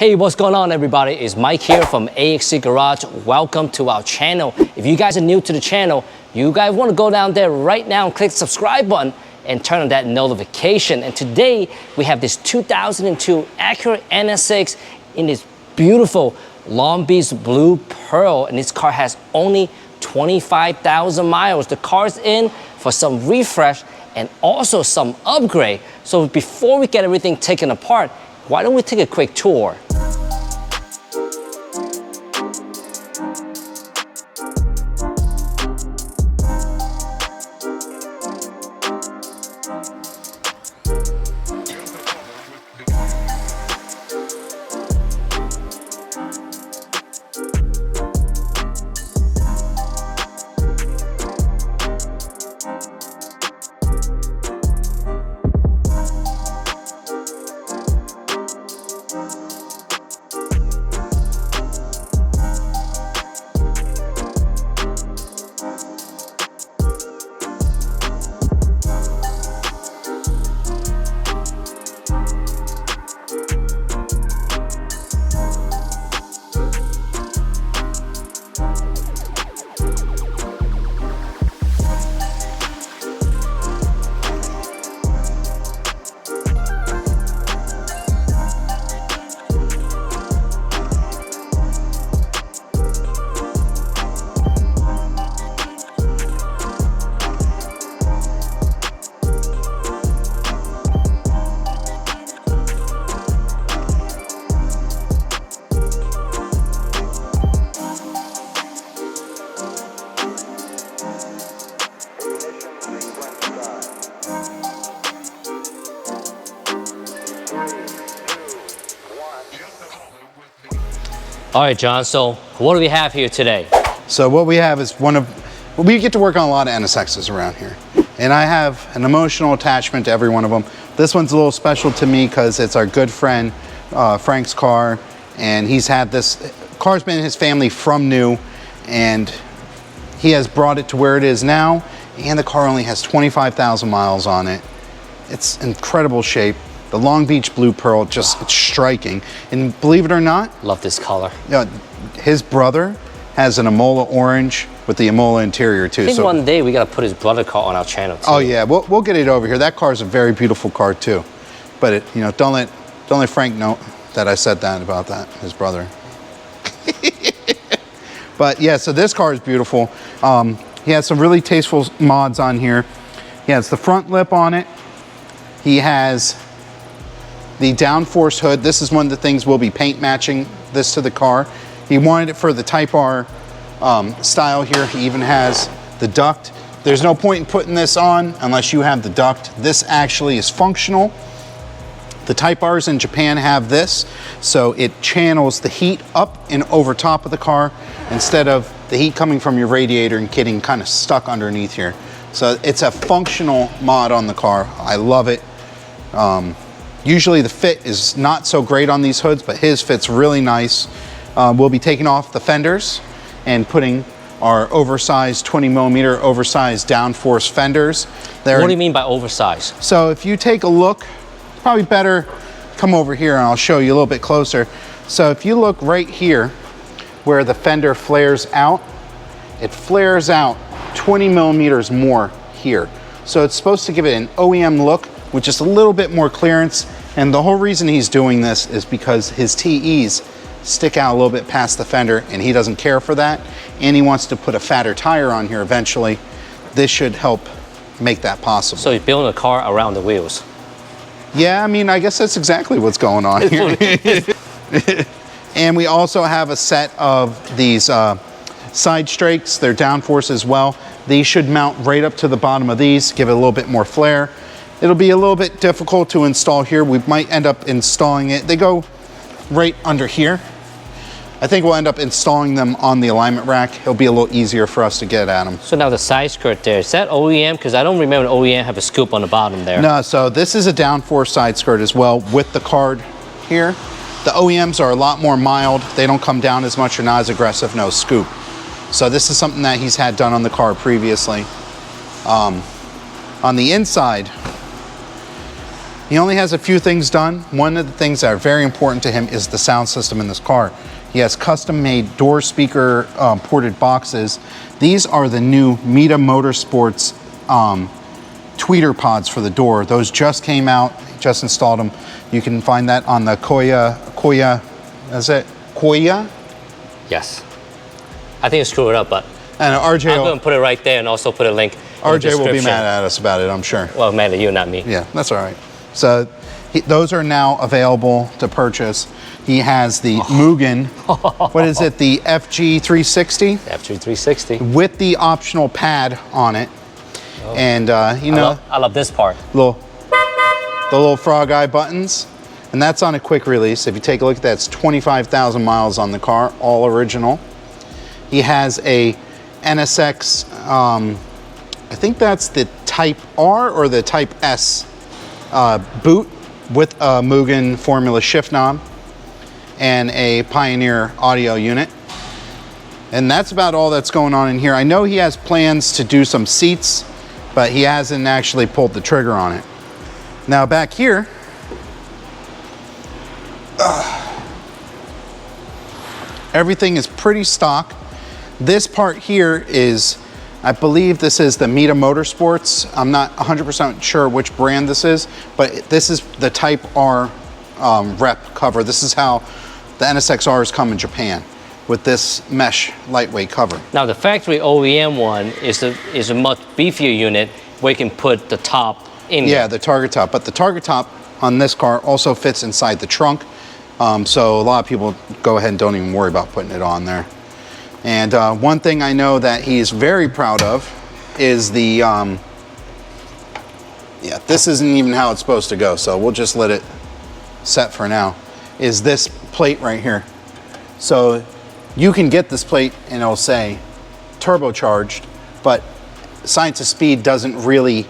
Hey, what's going on everybody? It's Mike here from AXC Garage. Welcome to our channel. If you guys are new to the channel, you guys want to go down there right now and click the subscribe button and turn on that notification. And today we have this 2002 Acura NSX in this beautiful Long Beach blue pearl, and this car has only 25,000 miles. The car's in for some refresh and also some upgrade. So before we get everything taken apart, why don't we take a quick tour? All right, John, so what do we have here today? So what we have is we get to work on a lot of NSXs around here. And I have an emotional attachment to every one of them. This one's a little special to me because it's our good friend, Frank's car. And he's had this, car's been in his family from new, and he has brought it to where it is now. And the car only has 25,000 miles on it. It's incredible shape. The Long Beach blue pearl, just it's striking. And believe it or not, Love this color. yeah, his brother has an Amola orange with the Amola interior too. I think one day we gotta put his brother car on our channel too. Oh yeah, we'll get it over here. That car is a very beautiful car too. But it, don't let Frank know that I said that about that, his brother. But yeah, so this car is beautiful. He has some really tasteful mods on here. He has the front lip on it. He has the downforce hood. This is one of the things we'll be paint matching this to the car. He wanted it for the Type R style here. He even has the duct. There's no point in putting this on unless you have the duct. This actually is functional. The Type Rs in Japan have this, so it channels the heat up and over top of the car instead of the heat coming from your radiator and getting kind of stuck underneath here. So it's a functional mod on the car. I love it. Usually the fit is not so great on these hoods, but his fit's really nice. We'll be taking off the fenders and putting our oversized 20mm oversized downforce fenders. What do you mean by oversized? So if you take a look, probably better come over here and I'll show you a little bit closer. So if you look right here where the fender flares out, it flares out 20mm more here. So it's supposed to give it an OEM look with just a little bit more clearance. And the whole reason he's doing this is because his TEs stick out a little bit past the fender and he doesn't care for that. And he wants to put a fatter tire on here eventually. This should help make that possible. So you're building a car around the wheels. Yeah, I mean, I guess that's exactly what's going on here. And we also have a set of these side strakes. They're downforce as well. These should mount right up to the bottom of these, give it a little bit more flair. It'll be a little bit difficult to install here. We might end up installing it. They go right under here. I think we'll end up installing them on the alignment rack. It'll be a little easier for us to get at them. So now the side skirt there, is that OEM? Because I don't remember the OEM have a scoop on the bottom there. No, so this is a downforce side skirt as well with the card here. The OEMs are a lot more mild. They don't come down as much or not as aggressive, no scoop. So this is something that he's had done on the car previously. On the inside, He only has a few things done. One of the things that are very important to him is the sound system in this car. He has custom-made door speaker ported boxes. These are the new Meta Motorsports tweeter pods for the door. Those just came out, just installed them. You can find that on the Koya, is it Koya? Yes. I think you screwed it up, but and RJ I'm going to put it right there and also put a link in the RJ description. will be mad at us about it, I'm sure. Well, mad at you, not me. Yeah, that's all right. So those are now available to purchase. He has the Mugen, what is it, the FG360? FG360. With the optional pad on it. Oh. And you know, I love this part. The little frog eye buttons. And that's on a quick release. If you take a look at that, it's 25,000 miles on the car, all original. He has a NSX, I think that's the Type R or the Type S boot with a Mugen Formula shift knob and a Pioneer audio unit. And that's about all that's going on in here. I know he has plans to do some seats, but he hasn't actually pulled the trigger on it. Now back here, everything is pretty stock. This part here is, I believe this is the Meta Motorsports. I'm not 100% sure which brand this is, but this is the Type R rep cover. This is how the NSXRs come in Japan, with this mesh lightweight cover. Now the factory OEM one is a much beefier unit where you can put the top in. Yeah, the target top. But the target top on this car also fits inside the trunk. So a lot of people go ahead and don't even worry about putting it on there. And one thing I know that he's very proud of is the, yeah, this isn't even how it's supposed to go, so we'll just let it set for now, is this plate right here. So you can get this plate and it'll say turbocharged, but Science of Speed doesn't really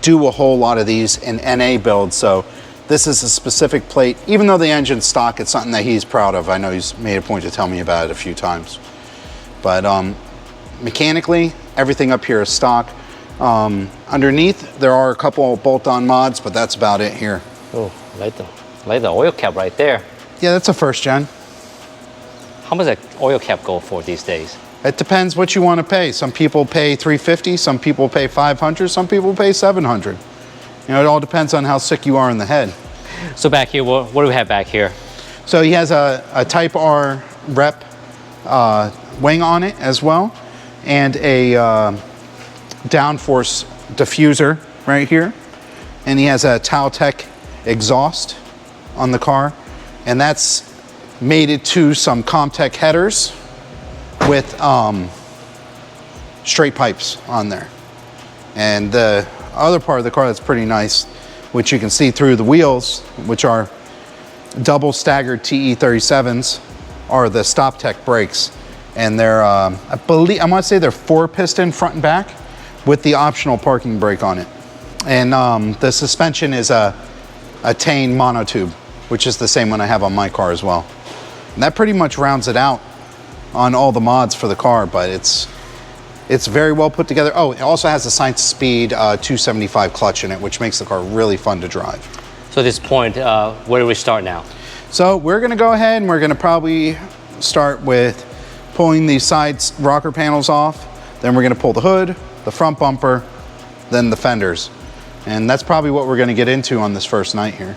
do a whole lot of these in NA builds, so this is a specific plate. Even though the engine's stock, it's something that he's proud of. I know he's made a point to tell me about it a few times. But mechanically, everything up here is stock. Underneath, there are a couple bolt-on mods, but that's about it here. Oh, like the oil cap right there. Yeah, that's a first gen. How much that oil cap go for these days? It depends what you want to pay. Some people pay $350, some people pay $500, some people pay $700. You know, it all depends on how sick you are in the head. So back here, what do we have back here? So he has a Type R rep wing on it as well, and a downforce diffuser right here. And he has a Tautech exhaust on the car, and that's mated to some Comtech headers with straight pipes on there. And the other part of the car that's pretty nice, which you can see through the wheels, which are double staggered TE37s, are the StopTech brakes. And they're, I want to say they're 4-piston front and back with the optional parking brake on it. And the suspension is a Tane monotube, which is the same one I have on my car as well. And that pretty much rounds it out on all the mods for the car, but it's very well put together. Oh, it also has a Science of Speed 275 clutch in it, which makes the car really fun to drive. So at this point, where do we start now? So we're gonna go ahead and we're gonna probably start with pulling these side rocker panels off. Then we're gonna pull the hood, the front bumper, then the fenders. And that's probably what we're gonna get into on this first night here.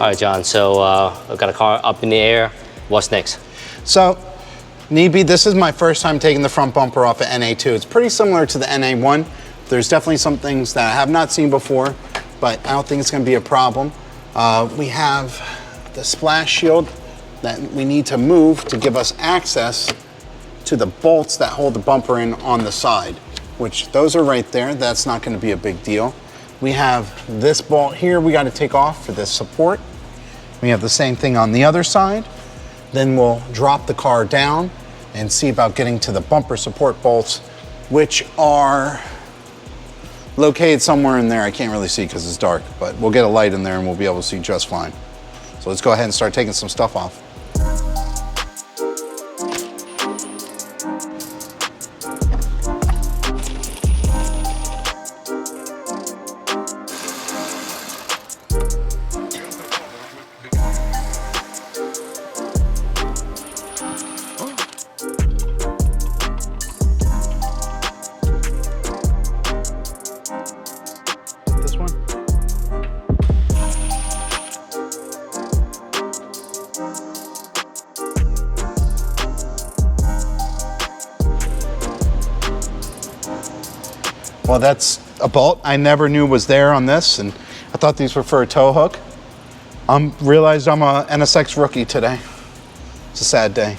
right, John, so I've got a car up in the air. What's next? So, this is my first time taking the front bumper off of NA2. It's pretty similar to the NA1. There's definitely some things that I have not seen before, but I don't think it's gonna be a problem. We have the splash shield that we need to move to give us access to the bolts that hold the bumper in on the side, which those are right there. That's not gonna be a big deal. We have this bolt here we gotta take off for this support. We have the same thing on the other side. Then we'll drop the car down and see about getting to the bumper support bolts, which are located somewhere in there. I can't really see because it's dark, but we'll get a light in there and we'll be able to see just fine. So let's go ahead and start taking some stuff off. This one? Well, that's a bolt I never knew was there on this, and I thought these were for a tow hook. Realized I'm a NSX rookie today. It's a sad day.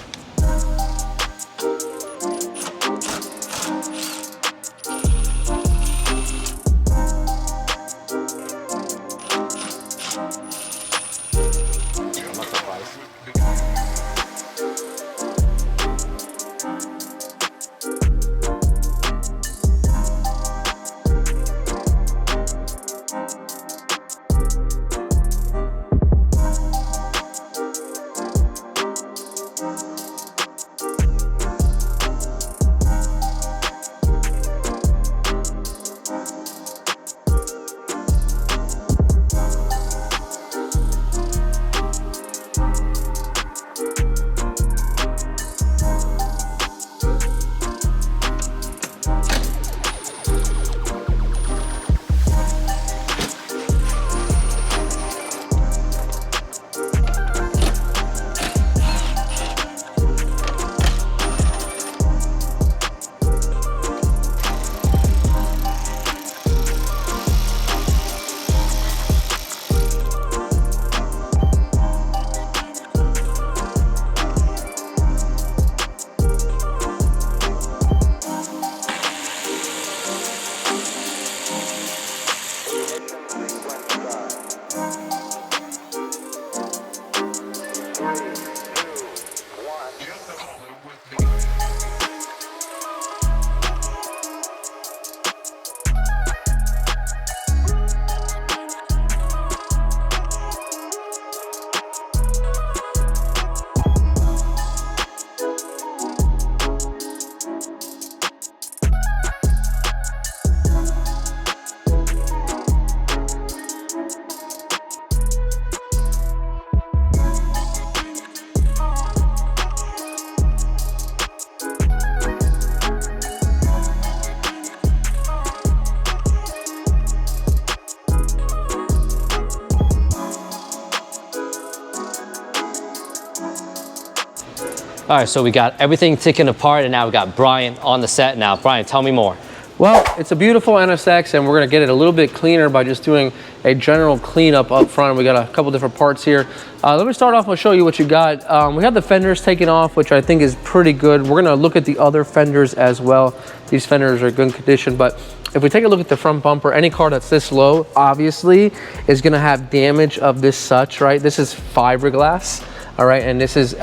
All right, so we got everything taken apart, and now we got Brian on the set now. Brian, tell me more. Well, it's a beautiful NSX, and we're gonna get it a little bit cleaner by just doing a general cleanup up front. We got a couple different parts here. Let me start off and show you what you got. We have the fenders taken off, which I think is pretty good. We're gonna look at the other fenders as well. These fenders are in good condition, but if we take a look at the front bumper, any car that's this low, obviously, is gonna have damage of this such, right? This is fiberglass, all right? And this is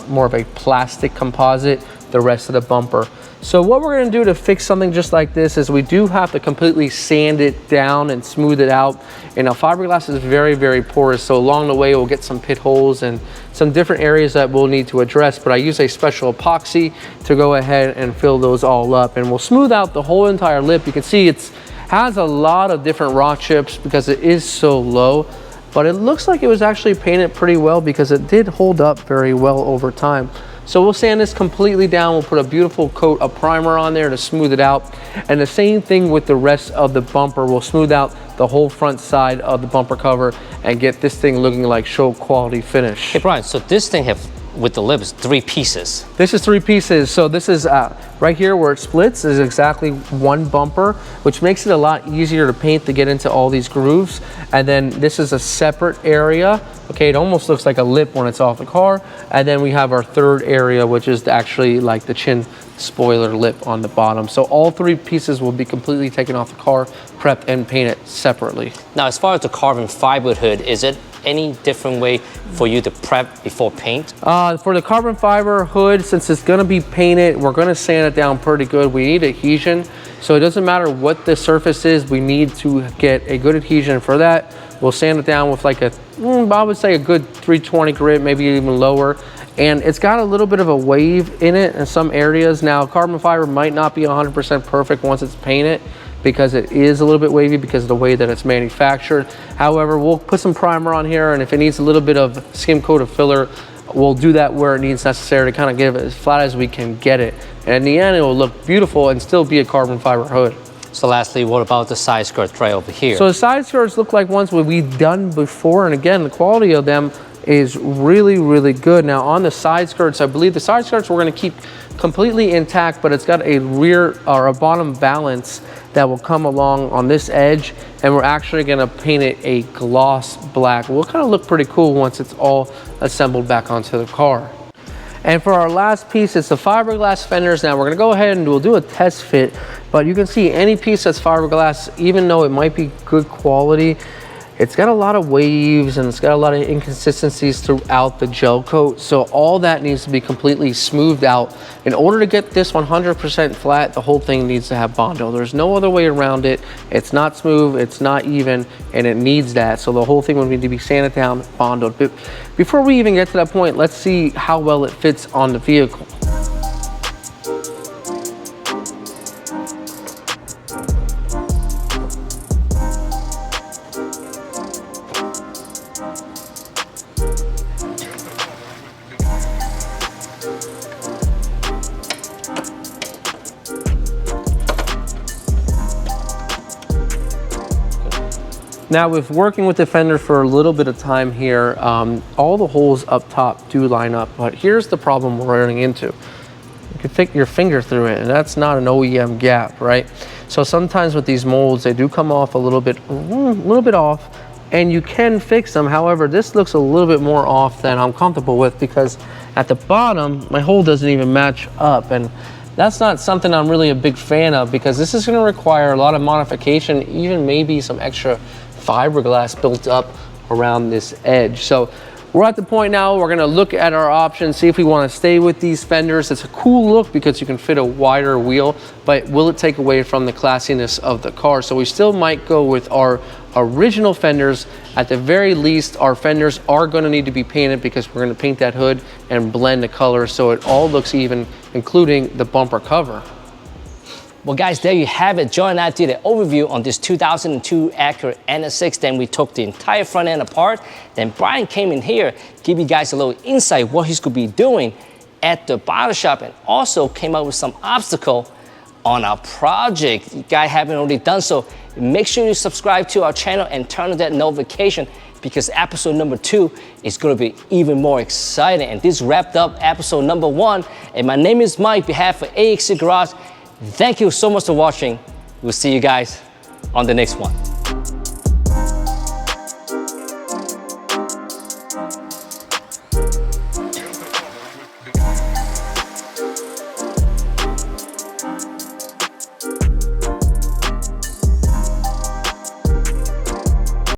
more of a plastic composite, the rest of the bumper. So what we're gonna do to fix something just like this is we do have to completely sand it down and smooth it out. And now fiberglass is very, very porous, so along the way we'll get some pit holes and some different areas that we'll need to address, but I use a special epoxy to go ahead and fill those all up, and we'll smooth out the whole entire lip. You can see it has a lot of different rock chips because it is so low, but it looks like it was actually painted pretty well because it did hold up very well over time. So we'll sand this completely down. We'll put a beautiful coat of primer on there to smooth it out. And the same thing with the rest of the bumper. We'll smooth out the whole front side of the bumper cover and get this thing looking like show quality finish. Hey Brian, so this thing with the lip is 3 pieces. This is 3 pieces. So this is right here where it splits is exactly 1 bumper, which makes it a lot easier to paint to get into all these grooves. And then this is a separate area. Okay, it almost looks like a lip when it's off the car. And then we have our 3rd area, which is actually like the chin spoiler lip on the bottom. So all 3 pieces will be completely taken off the car, prepped and painted separately. Now, as far as the carbon fiber hood, is it any different way for you to prep before paint? For the carbon fiber hood, since it's gonna be painted, we're gonna sand it down pretty good. We need adhesion, so it doesn't matter what the surface is, we need to get a good adhesion for that. We'll sand it down with like I would say a good 320 grit, maybe even lower. And it's got a little bit of a wave in it in some areas. Now, carbon fiber might not be 100% perfect once it's painted, because it is a little bit wavy because of the way that it's manufactured. However, we'll put some primer on here, and if it needs a little bit of skim coat of filler, we'll do that where it needs necessary to kind of get it as flat as we can get it. And in the end, it will look beautiful and still be a carbon fiber hood. So lastly, what about the side skirts right over here? So the side skirts look like ones we've done before, and again, the quality of them is really, really good. Now on the side skirts, I believe the side skirts we're gonna keep completely intact, but it's got a rear or a bottom valance that will come along on this edge, and we're actually gonna paint it a gloss black. It will kind of look pretty cool once it's all assembled back onto the car. And for our last piece, it's the fiberglass fenders. Now we're gonna go ahead and we'll do a test fit, but you can see any piece that's fiberglass, even though it might be good quality, it's got a lot of waves and it's got a lot of inconsistencies throughout the gel coat. So all that needs to be completely smoothed out. In order to get this 100% flat, the whole thing needs to have Bondo. There's no other way around it. It's not smooth, it's not even, and it needs that. So the whole thing would need to be sanded down, Bondoed. But before we even get to that point, let's see how well it fits on the vehicle. Now, with working with the fender for a little bit of time here, all the holes up top do line up, but here's the problem we're running into. You can fit your finger through it, and that's not an OEM gap, right? So sometimes with these molds, they do come off a little bit off, and you can fix them. However, this looks a little bit more off than I'm comfortable with, because at the bottom, my hole doesn't even match up, and that's not something I'm really a big fan of, because this is gonna require a lot of modification, even maybe some extra fiberglass built up around this edge. So we're at the point now, we're gonna look at our options, see if we wanna stay with these fenders. It's a cool look because you can fit a wider wheel, but will it take away from the classiness of the car? So we still might go with our original fenders. At the very least, our fenders are gonna need to be painted, because we're gonna paint that hood and blend the colors so it all looks even, including the bumper cover. Well guys, there you have it. Joe and I did an overview on this 2002 Acura NSX. Then we took the entire front end apart. Then Brian came in here, give you guys a little insight what he's gonna be doing at the body shop, and also came up with some obstacle on our project. If you guys haven't already done so, make sure you subscribe to our channel and turn on that notification, because episode number 2 is gonna be even more exciting. And this wrapped up episode number 1. And my name is Mike, on behalf of AXC Garage. Thank you so much for watching. We'll see you guys on the next one.